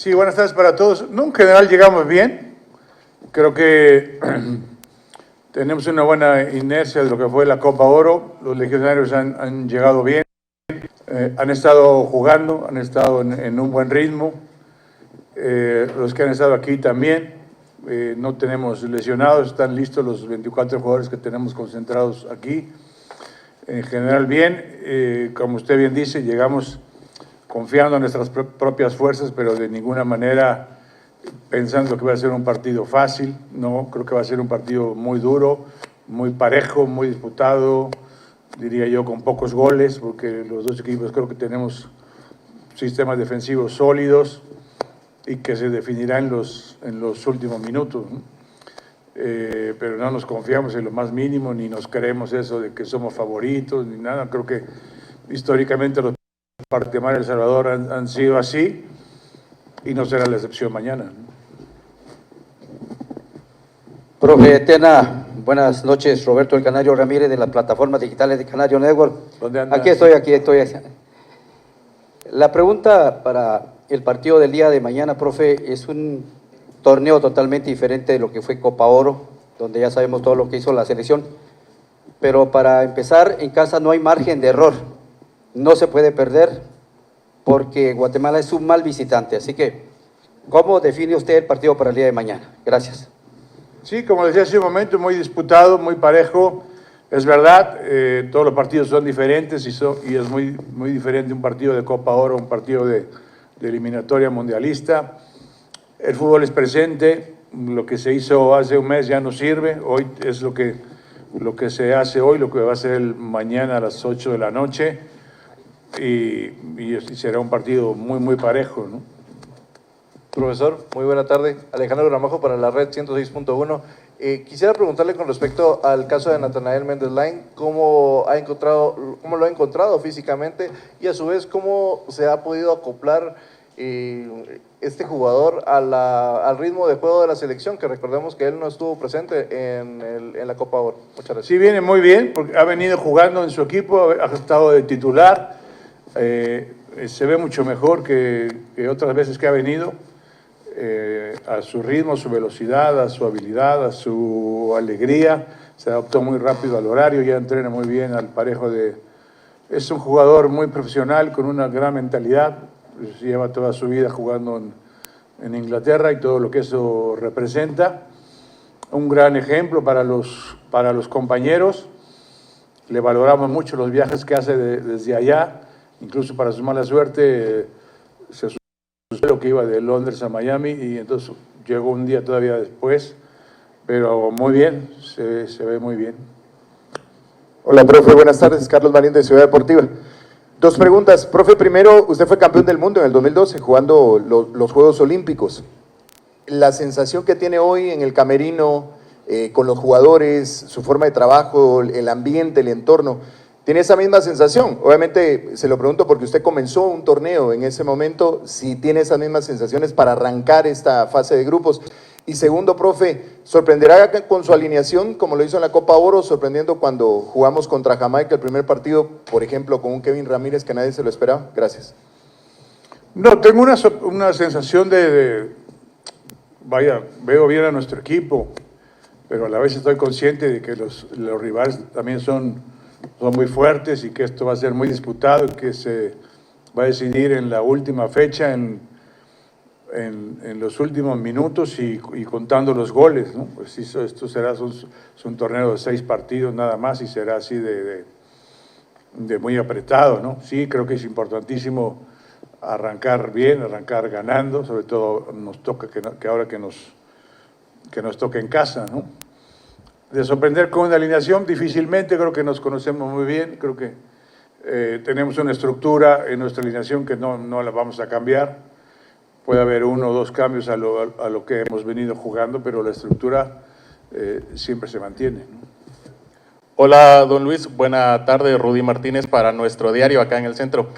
Sí, buenas tardes para todos. No, en general llegamos bien. Creo que tenemos una buena inercia de lo que fue la Copa Oro. Los legionarios han llegado bien, han estado jugando, han estado en un buen ritmo. Los que han estado aquí también. No tenemos lesionados, están listos los 24 jugadores que tenemos concentrados aquí. En general bien, como usted bien dice, llegamos confiando en nuestras propias fuerzas, pero de ninguna manera pensando que va a ser un partido fácil. No, creo que va a ser un partido muy duro, muy parejo, muy disputado, diría yo, con pocos goles, porque los dos equipos creo que tenemos sistemas defensivos sólidos y que se definirá en los últimos minutos, ¿no? Pero no nos confiamos en lo más mínimo, ni nos creemos eso de que somos favoritos, ni nada. Creo que históricamente los partidos de Guatemala y El Salvador han sido así y no será la excepción mañana, ¿no? Profe Tena, buenas noches. Roberto El Canario Ramírez, de las plataformas digitales de Canario Network. ¿Dónde anda? Aquí estoy. La pregunta para el partido del día de mañana, profe, es un torneo totalmente diferente de lo que fue Copa Oro, donde ya sabemos todo lo que hizo la selección. Pero para empezar, en casa no hay margen de error. No se puede perder porque Guatemala es un mal visitante. Así que, ¿cómo define usted el partido para el día de mañana? Gracias. Sí, como decía hace un momento, muy disputado, muy parejo. Es verdad, todos los partidos son diferentes y es muy diferente un partido de Copa Oro, un partido de eliminatoria mundialista. El fútbol es presente, lo que se hizo hace un mes ya no sirve, hoy es lo que se hace hoy, lo que va a ser mañana a las 8 de la noche, y será un partido muy parejo, ¿no? Profesor, muy buena tarde. Alejandro Gramajo para la red 106.1. Quisiera preguntarle con respecto al caso de Natanael Méndez Lain, ¿cómo lo ha encontrado físicamente y a su vez cómo se ha podido acoplar este jugador al ritmo de juego de la selección, que recordemos que él no estuvo presente en la Copa Oro? Muchas gracias. Sí, viene muy bien, porque ha venido jugando en su equipo, ha estado de titular, se ve mucho mejor que otras veces que ha venido. A su ritmo, a su velocidad, a su habilidad, a su alegría, se adaptó muy rápido al horario, ya entrena muy bien al parejo de... Es un jugador muy profesional, con una gran mentalidad, lleva toda su vida jugando en Inglaterra y todo lo que eso representa. Un gran ejemplo para los compañeros, le valoramos mucho los viajes que hace desde allá, incluso para su mala suerte se lo que iba de Londres a Miami y entonces llegó un día todavía después, pero muy bien, se ve muy bien. Hola, profe, buenas tardes, Carlos Marín de Ciudad Deportiva. Dos preguntas. Profe, primero, usted fue campeón del mundo en el 2012 jugando los Juegos Olímpicos. La sensación que tiene hoy en el camerino, con los jugadores, su forma de trabajo, el ambiente, el entorno, ¿tiene esa misma sensación? Obviamente se lo pregunto porque usted comenzó un torneo en ese momento, si tiene esas mismas sensaciones para arrancar esta fase de grupos. Y segundo, profe, ¿sorprenderá con su alineación como lo hizo en la Copa Oro, sorprendiendo cuando jugamos contra Jamaica el primer partido, por ejemplo, con un Kevin Ramírez que nadie se lo esperaba? Gracias. No, tengo una sensación vaya, veo bien a nuestro equipo, pero a la vez estoy consciente de que los rivales también son muy fuertes y que esto va a ser muy disputado y que se va a decidir en la última fecha, en los últimos minutos y contando los goles, ¿no? Pues esto será un torneo de 6 partidos nada más y será así de muy apretado, ¿no? Sí, creo que es importantísimo arrancar bien, arrancar ganando, sobre todo nos toca que ahora que nos toca en casa, ¿no? De sorprender con una alineación, difícilmente, creo que nos conocemos muy bien, creo que tenemos una estructura en nuestra alineación que no la vamos a cambiar. Puede haber 1 o 2 cambios a lo que hemos venido jugando, pero la estructura siempre se mantiene, ¿no? Hola, don Luis, buena tarde. Rudy Martínez para Nuestro Diario, acá en el centro.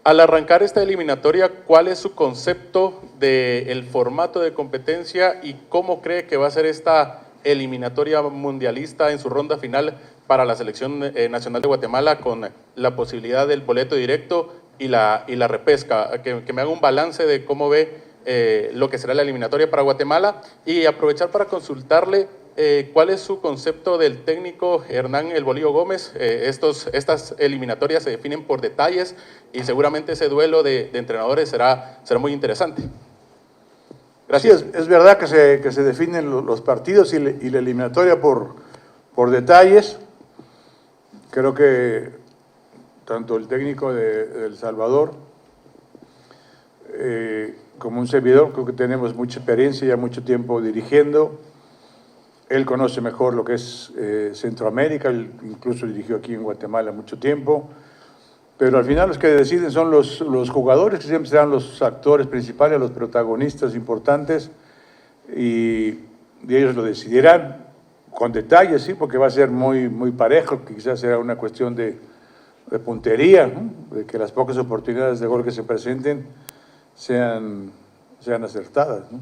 Al arrancar esta eliminatoria, ¿cuál es su concepto del formato de competencia y cómo cree que va a ser esta eliminatoria mundialista en su ronda final para la Selección Nacional de Guatemala, con la posibilidad del boleto directo y la repesca, que me haga un balance de cómo ve lo que será la eliminatoria para Guatemala y aprovechar para consultarle cuál es su concepto del técnico Hernán El Bolillo Gómez. Estas eliminatorias se definen por detalles y seguramente ese duelo de entrenadores será muy interesante. Gracias. Sí, es verdad que se definen los partidos y la eliminatoria por detalles. Creo que tanto el técnico de El Salvador como un servidor, creo que tenemos mucha experiencia, ya mucho tiempo dirigiendo. Él conoce mejor lo que es Centroamérica, él incluso dirigió aquí en Guatemala mucho tiempo. Pero al final los que deciden son los jugadores, que siempre serán los actores principales, los protagonistas importantes, y ellos lo decidirán con detalles, sí, porque va a ser muy parejo, que quizás será una cuestión de puntería, ¿no? De que las pocas oportunidades de gol que se presenten sean acertadas, ¿no?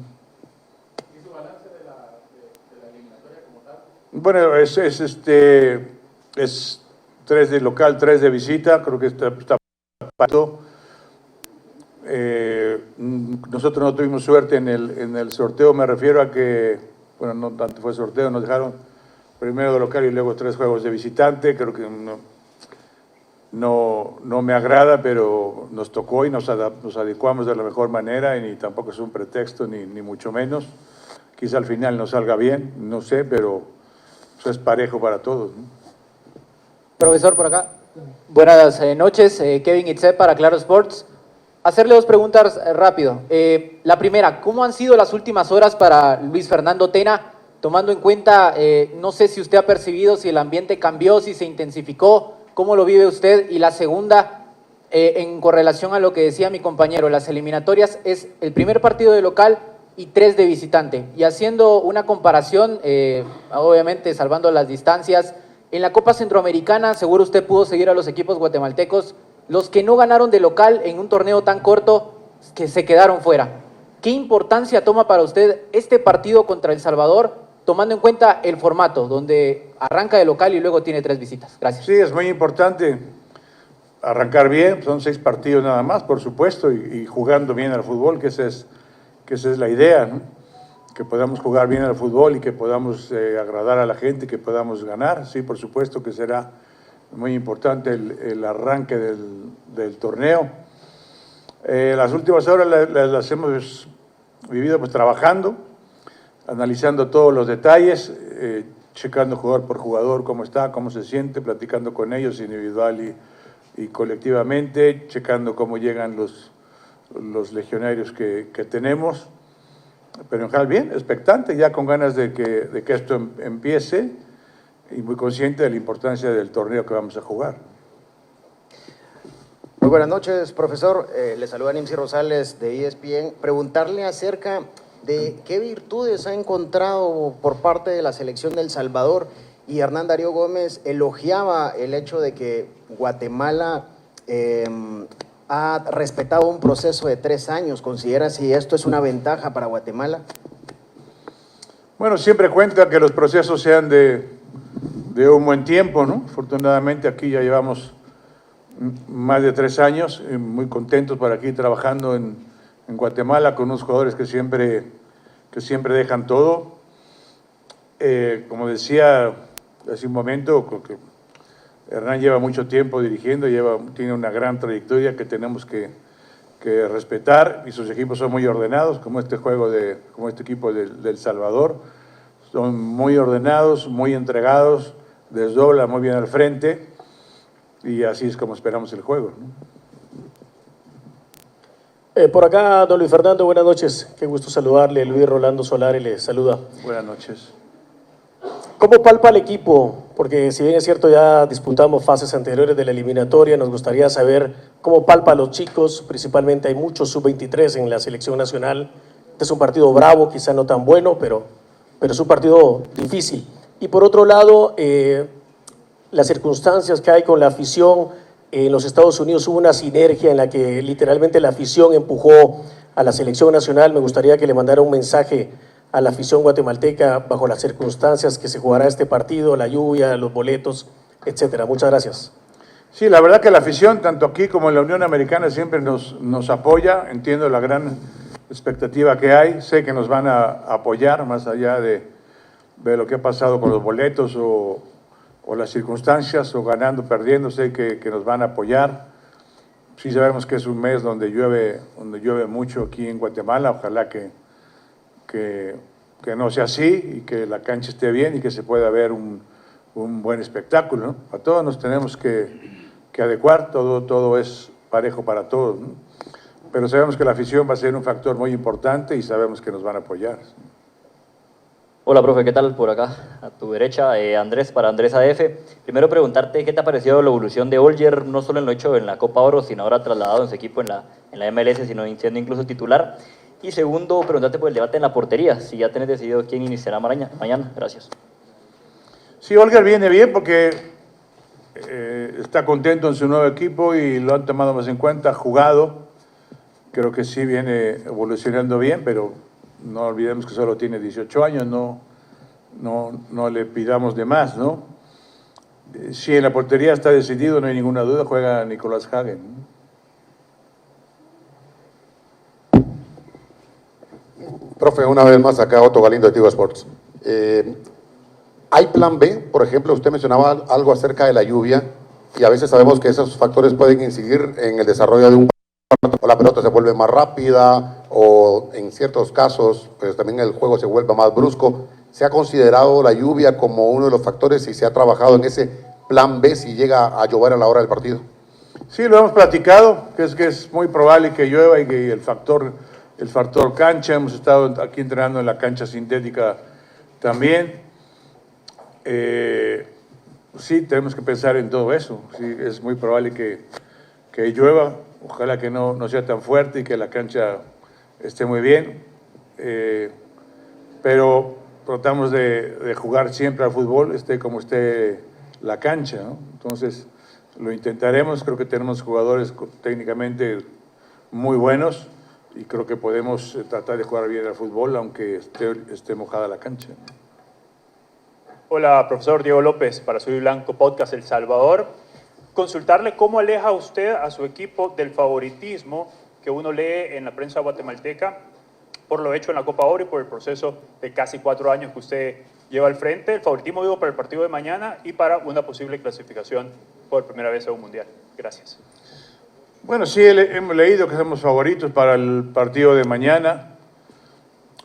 ¿Y su balance de la eliminatoria como tal? Bueno, es 3 de local, 3 de visita, creo que está pato. Nosotros no tuvimos suerte en el sorteo, me refiero a que, bueno, no tanto fue sorteo, nos dejaron primero de local y luego 3 juegos de visitante, creo que no me agrada, pero nos tocó y nos adecuamos de la mejor manera, y tampoco es un pretexto, ni mucho menos. Quizá al final nos salga bien, no sé, pero eso es parejo para todos, ¿no? Profesor, por acá. Buenas noches, Kevin Itze para Claro Sports. Hacerle 2 preguntas rápido. La primera, ¿cómo han sido las últimas horas para Luis Fernando Tena, tomando en cuenta, no sé si usted ha percibido si el ambiente cambió, si se intensificó, cómo lo vive usted? Y la segunda, en correlación a lo que decía mi compañero, las eliminatorias es el primer partido de local y 3 de visitante. Y haciendo una comparación, obviamente salvando las distancias, en la Copa Centroamericana seguro usted pudo seguir a los equipos guatemaltecos, los que no ganaron de local en un torneo tan corto, que se quedaron fuera. ¿Qué importancia toma para usted este partido contra El Salvador, tomando en cuenta el formato, donde arranca de local y luego tiene 3 visitas? Gracias. Sí, es muy importante arrancar bien, son 6 partidos nada más, por supuesto, y jugando bien al fútbol, que esa es la idea, ¿no? Que podamos jugar bien al fútbol y que podamos agradar a la gente, que podamos ganar. Sí, por supuesto que será muy importante el arranque del torneo. Las últimas horas las hemos vivido pues trabajando, analizando todos los detalles, checando jugador por jugador cómo está, cómo se siente, platicando con ellos individual y colectivamente, checando cómo llegan los legionarios que tenemos. Pero en general bien, expectante, ya con ganas de que esto empiece y muy consciente de la importancia del torneo que vamos a jugar. Muy buenas noches, profesor. Le saluda Nimsi Rosales de ESPN. Preguntarle acerca de qué virtudes ha encontrado por parte de la selección de El Salvador, y Hernán Darío Gómez elogiaba el hecho de que Guatemala ha respetado un proceso de 3 años. ¿Considera si esto es una ventaja para Guatemala? Bueno, siempre cuenta que los procesos sean de un buen tiempo, ¿no? Afortunadamente aquí ya llevamos más de 3 años, muy contentos por aquí trabajando en Guatemala con unos jugadores que siempre dejan todo. Como decía hace un momento, porque Hernán lleva mucho tiempo dirigiendo, tiene una gran trayectoria que tenemos que respetar, y sus equipos son muy ordenados, como este equipo del Salvador. Son muy ordenados, muy entregados, desdoblan muy bien al frente, y así es como esperamos el juego, ¿no? Por acá, don Luis Fernando, buenas noches. Qué gusto saludarle. Luis Rolando Solari le saluda. Buenas noches. ¿Cómo palpa el equipo? Porque si bien es cierto, ya disputamos fases anteriores de la eliminatoria, nos gustaría saber cómo palpa a los chicos. Principalmente hay muchos sub-23 en la selección nacional. Este es un partido bravo, quizá no tan bueno, pero es un partido difícil. Y por otro lado, las circunstancias que hay con la afición. En los Estados Unidos hubo una sinergia en la que literalmente la afición empujó a la selección nacional. Me gustaría que le mandara un mensaje a la afición guatemalteca bajo las circunstancias que se jugará este partido, la lluvia, los boletos, etcétera. Muchas gracias. Sí, la verdad que la afición, tanto aquí como en la Unión Americana, siempre nos apoya. Entiendo la gran expectativa que hay. Sé que nos van a apoyar más allá de lo que ha pasado con los boletos o las circunstancias, o ganando, perdiendo. Sé que nos van a apoyar. Sí sabemos que es un mes donde llueve mucho aquí en Guatemala. Ojalá que no sea así y que la cancha esté bien y que se pueda ver un buen espectáculo, ¿no? A todos nos tenemos que adecuar, todo es parejo para todos, ¿no? Pero sabemos que la afición va a ser un factor muy importante y sabemos que nos van a apoyar. Hola, profe, ¿qué tal? Por acá, a tu derecha, Andrés, para Andrés AF. Primero preguntarte, ¿qué te ha parecido la evolución de Olger, no solo en lo hecho en la Copa Oro, sino ahora trasladado en su equipo en la MLS, sino siendo incluso titular? Y segundo, preguntarte por el debate en la portería, si ya tenés decidido quién iniciará mañana. Gracias. Sí, Olger viene bien porque está contento en su nuevo equipo y lo han tomado más en cuenta, ha jugado. Creo que sí viene evolucionando bien, pero no olvidemos que solo tiene 18 años, no le pidamos de más, ¿no? Si en la portería está decidido, no hay ninguna duda, juega Nicolás Hagen, ¿no? Profe, una vez más acá Otto Galindo de Tigo Sports. ¿Hay plan B? Por ejemplo, usted mencionaba algo acerca de la lluvia y a veces sabemos que esos factores pueden incidir en el desarrollo de un partido, o la pelota se vuelve más rápida o en ciertos casos pues también el juego se vuelve más brusco. ¿Se ha considerado la lluvia como uno de los factores y se ha trabajado en ese plan B si llega a llover a la hora del partido? Sí, lo hemos platicado, que es muy probable que llueva y que el factor cancha, hemos estado aquí entrenando en la cancha sintética también. Sí, tenemos que pensar en todo eso. Sí, es muy probable que llueva, ojalá que no sea tan fuerte y que la cancha esté muy bien. Pero tratamos de jugar siempre al fútbol, esté como esté la cancha, ¿no? Entonces, lo intentaremos. Creo que tenemos jugadores técnicamente muy buenos y creo que podemos tratar de jugar bien al fútbol, aunque esté mojada la cancha. Hola, profesor Diego López, para Soy Blanco Podcast El Salvador. Consultarle cómo aleja usted a su equipo del favoritismo que uno lee en la prensa guatemalteca por lo hecho en la Copa Oro y por el proceso de casi 4 años que usted lleva al frente. El favoritismo, digo, para el partido de mañana y para una posible clasificación por primera vez a un mundial. Gracias. Bueno, sí, hemos leído que somos favoritos para el partido de mañana.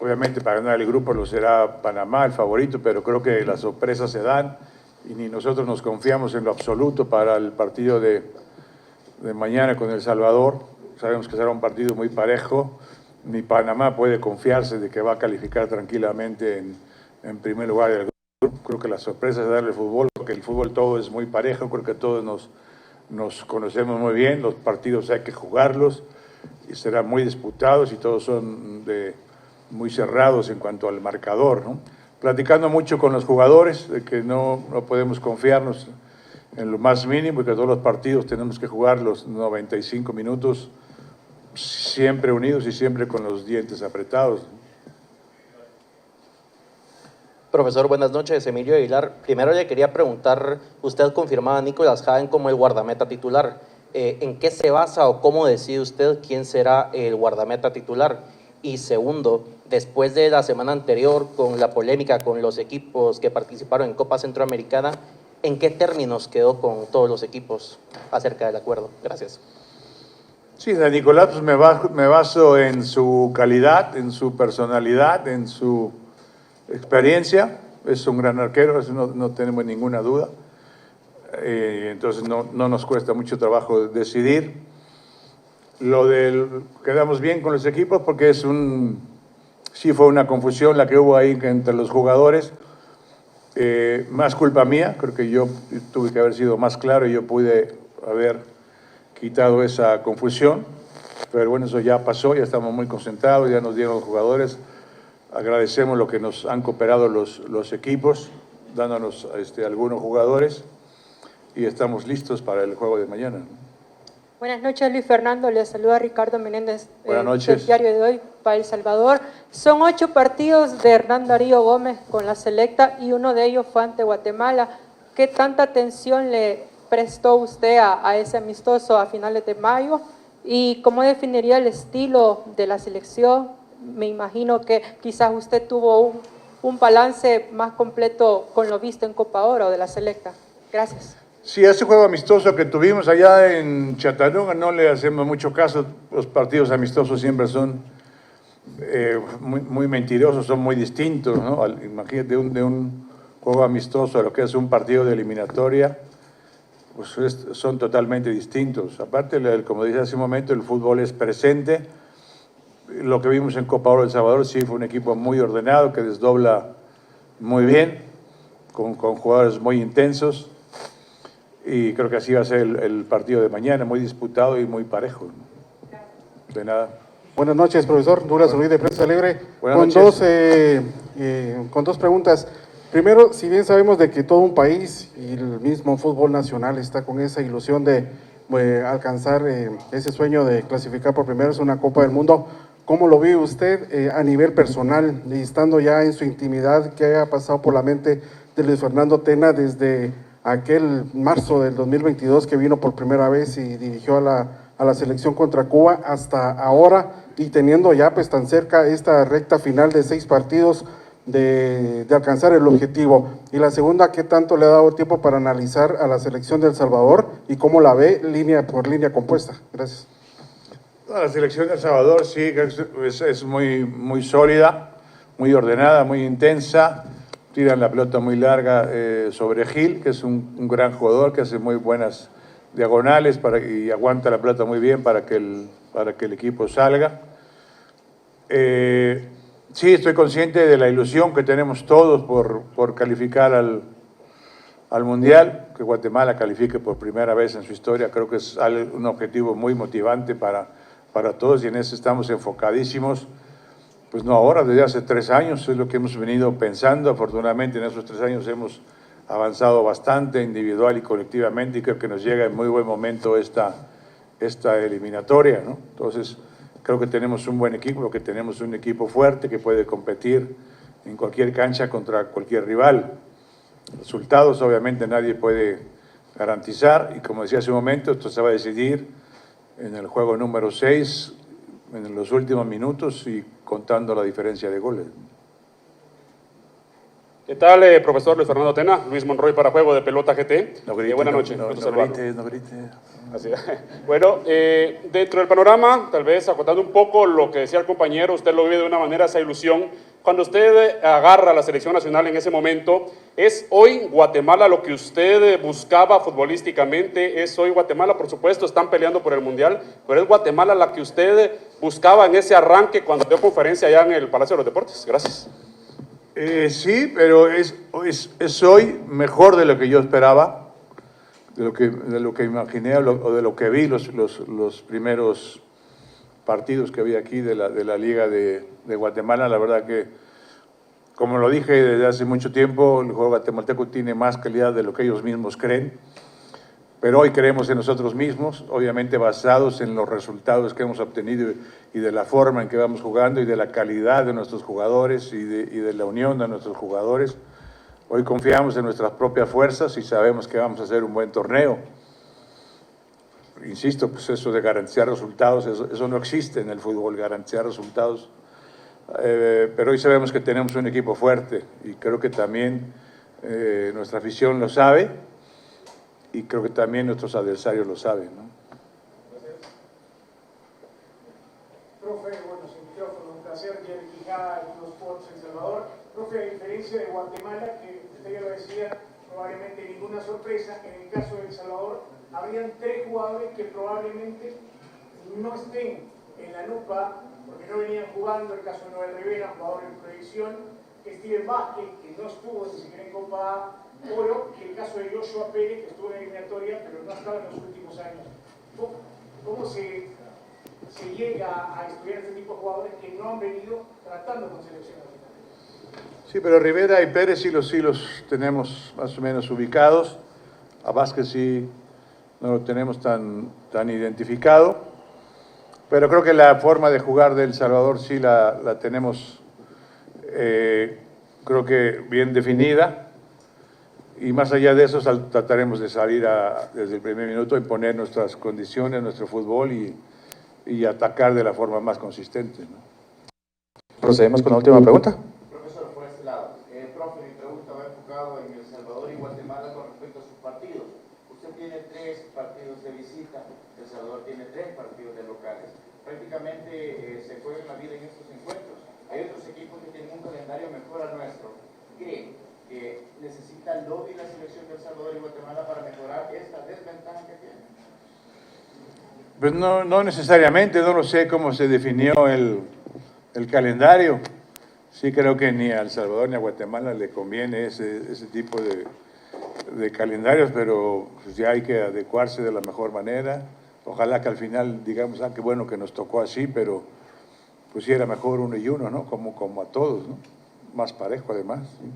Obviamente para ganar el grupo lo será Panamá el favorito, pero creo que las sorpresas se dan y ni nosotros nos confiamos en lo absoluto para el partido de mañana con El Salvador. Sabemos que será un partido muy parejo. Ni Panamá puede confiarse de que va a calificar tranquilamente en primer lugar del grupo. Creo que la sorpresa es darle el fútbol, porque el fútbol todo es muy parejo. Creo que todos nos conocemos muy bien. Los partidos hay que jugarlos y serán muy disputados y todos son muy cerrados en cuanto al marcador, ¿no? Platicando mucho con los jugadores de que no podemos confiarnos en lo más mínimo y que todos los partidos tenemos que jugar los 95 minutos siempre unidos y siempre con los dientes apretados. Profesor, buenas noches. Emilio Aguilar. Primero le quería preguntar, usted confirmaba a Nicolás Hagen como el guardameta titular. ¿En qué se basa o cómo decide usted quién será el guardameta titular? Y segundo, después de la semana anterior con la polémica con los equipos que participaron en Copa Centroamericana, ¿en qué términos quedó con todos los equipos acerca del acuerdo? Gracias. Sí, de Nicolás pues me baso en su calidad, en su personalidad, en su experiencia. Es un gran arquero, eso no tenemos ninguna duda. Entonces no nos cuesta mucho trabajo decidir. Quedamos bien con los equipos porque sí fue una confusión la que hubo ahí entre los jugadores. Más culpa mía, creo que yo tuve que haber sido más claro y yo pude haber quitado esa confusión, pero bueno, eso ya pasó, ya estamos muy concentrados, ya nos dieron los jugadores, agradecemos lo que nos han cooperado los equipos, dándonos algunos jugadores y estamos listos para el juego de mañana. Buenas noches, Luis Fernando, le saluda Ricardo Menéndez del diario de hoy para El Salvador. Son 8 partidos de Hernán Darío Gómez con la selecta y uno de ellos fue ante Guatemala. ¿Qué tanta atención le prestó usted a ese amistoso a finales de mayo? ¿Y cómo definiría el estilo de la selección? Me imagino que quizás usted tuvo un balance más completo con lo visto en Copa Oro de la selecta. Gracias. Sí, ese juego amistoso que tuvimos allá en Chattanooga no le hacemos mucho caso. Los partidos amistosos siempre son muy mentirosos, son muy distintos, ¿no? Imagínate de un juego amistoso a lo que es un partido de eliminatoria, pues son totalmente distintos. Aparte, como dije hace un momento, el fútbol es presente. Lo que vimos en Copa Oro de El Salvador sí fue un equipo muy ordenado, que desdobla muy bien, con jugadores muy intensos. Y creo que así va a ser el partido de mañana, muy disputado y muy parejo, ¿no? De nada. Buenas noches, profesor. Douglas Ruiz de Prensa Libre. Buenas Con noches. con dos preguntas. Primero, si bien sabemos de que todo un país y el mismo fútbol nacional está con esa ilusión de alcanzar ese sueño de clasificar por primera vez una Copa del Mundo, ¿cómo lo vive usted a nivel personal, y estando ya en su intimidad? ¿Qué ha pasado por la mente de Luis Fernando Tena desde aquel marzo del 2022 que vino por primera vez y dirigió a la selección contra Cuba hasta ahora, y teniendo ya pues tan cerca esta recta final de 6 partidos de alcanzar el objetivo? Y la segunda, ¿qué tanto le ha dado tiempo para analizar a la selección de El Salvador y cómo la ve línea por línea compuesta? Gracias. La selección de El Salvador sí es muy sólida, muy ordenada, muy intensa. Tiran la pelota muy larga sobre Gil, que es un gran jugador, que hace muy buenas diagonales y aguanta la pelota muy bien para que el equipo salga. Sí, estoy consciente de la ilusión que tenemos todos por calificar al Mundial, que Guatemala califique por primera vez en su historia. Creo que es un objetivo muy motivante para todos, y en eso estamos enfocadísimos. Pues no ahora, desde hace 3 años es lo que hemos venido pensando. Afortunadamente en esos 3 años hemos avanzado bastante individual y colectivamente, y creo que nos llega en muy buen momento esta eliminatoria, ¿no? Entonces creo que tenemos un buen equipo, que tenemos un equipo fuerte que puede competir en cualquier cancha contra cualquier rival. Resultados obviamente nadie puede garantizar, y como decía hace un momento, esto se va a decidir en el juego número 6, en los últimos minutos y contando la diferencia de goles. ¿Qué tal, profesor Luis Fernando Tena? Luis Monroy para Juego de Pelota GT. Buenas noches. No grite. Así es. Bueno, dentro del panorama, tal vez acotando un poco lo que decía el compañero, usted lo vive de una manera, esa ilusión. Cuando usted agarra a la selección nacional en ese momento, ¿es hoy Guatemala lo que usted buscaba futbolísticamente? ¿Es hoy Guatemala? Por supuesto, están peleando por el Mundial, pero ¿es Guatemala la que usted buscaba en ese arranque cuando dio conferencia allá en el Palacio de los Deportes? Gracias. Sí, pero es hoy mejor de lo que yo esperaba, de lo que imaginé o de lo que vi los primeros partidos que vi aquí de la Liga de Guatemala. La verdad que, como lo dije desde hace mucho tiempo, el juego guatemalteco tiene más calidad de lo que ellos mismos creen, pero hoy creemos en nosotros mismos, obviamente basados en los resultados que hemos obtenido y de la forma en que vamos jugando y de la calidad de nuestros jugadores y de la unión de nuestros jugadores. Hoy confiamos en nuestras propias fuerzas y sabemos que vamos a hacer un buen torneo. Insisto, pues eso de garantizar resultados, eso no existe en el fútbol, garantizar resultados. Pero hoy sabemos que tenemos un equipo fuerte, y creo que también nuestra afición lo sabe, y creo que también nuestros adversarios lo saben, ¿no? Profe, bueno, sin micrófono, un placer. Jerry Quijada, Equipo Sports El Salvador. Profe, a diferencia de Guatemala, que usted ya lo decía, probablemente ninguna sorpresa, en el caso de El Salvador, habrían 3 jugadores que probablemente no estén en la lupa porque no venían jugando. El caso de Noel Rivera, jugador en proyección, Steven Vázquez, que no estuvo ni siquiera en Copa Oro, y el caso de Joshua Pérez, que estuvo en eliminatoria, pero no estaba en los últimos años. ¿Cómo se llega a estudiar este tipo de jugadores que no han venido tratando con selección nacional? Sí, pero Rivera y Pérez sí los tenemos más o menos ubicados. A Vázquez sí no lo tenemos tan identificado, pero creo que la forma de jugar de El Salvador sí la tenemos, creo que bien definida, Y más allá de eso, trataremos de salir desde el primer minuto y poner nuestras condiciones, nuestro fútbol y atacar de la forma más consistente, ¿no? Procedemos con la última pregunta. Profesor, por este lado. Profe, mi pregunta va enfocado en El Salvador y Guatemala con respecto a sus partidos. Usted tiene 3 partidos de visita, El Salvador tiene 3 partidos de locales. Prácticamente se juega la vida en estos encuentros. Hay otros equipos que tienen un calendario mejor al nuestro. ¿Creen que necesita el lobby la selección de El Salvador y Guatemala para mejorar esta desventaja que tiene? Pues no necesariamente, no lo sé cómo se definió el calendario. Sí creo que ni a El Salvador ni a Guatemala le conviene ese tipo de calendarios, pero pues ya hay que adecuarse de la mejor manera. Ojalá que al final digamos, qué bueno que nos tocó así, pero pues sí era mejor 1 y 1, ¿no? Como a todos, ¿no? Más parejo además. ¿Sí?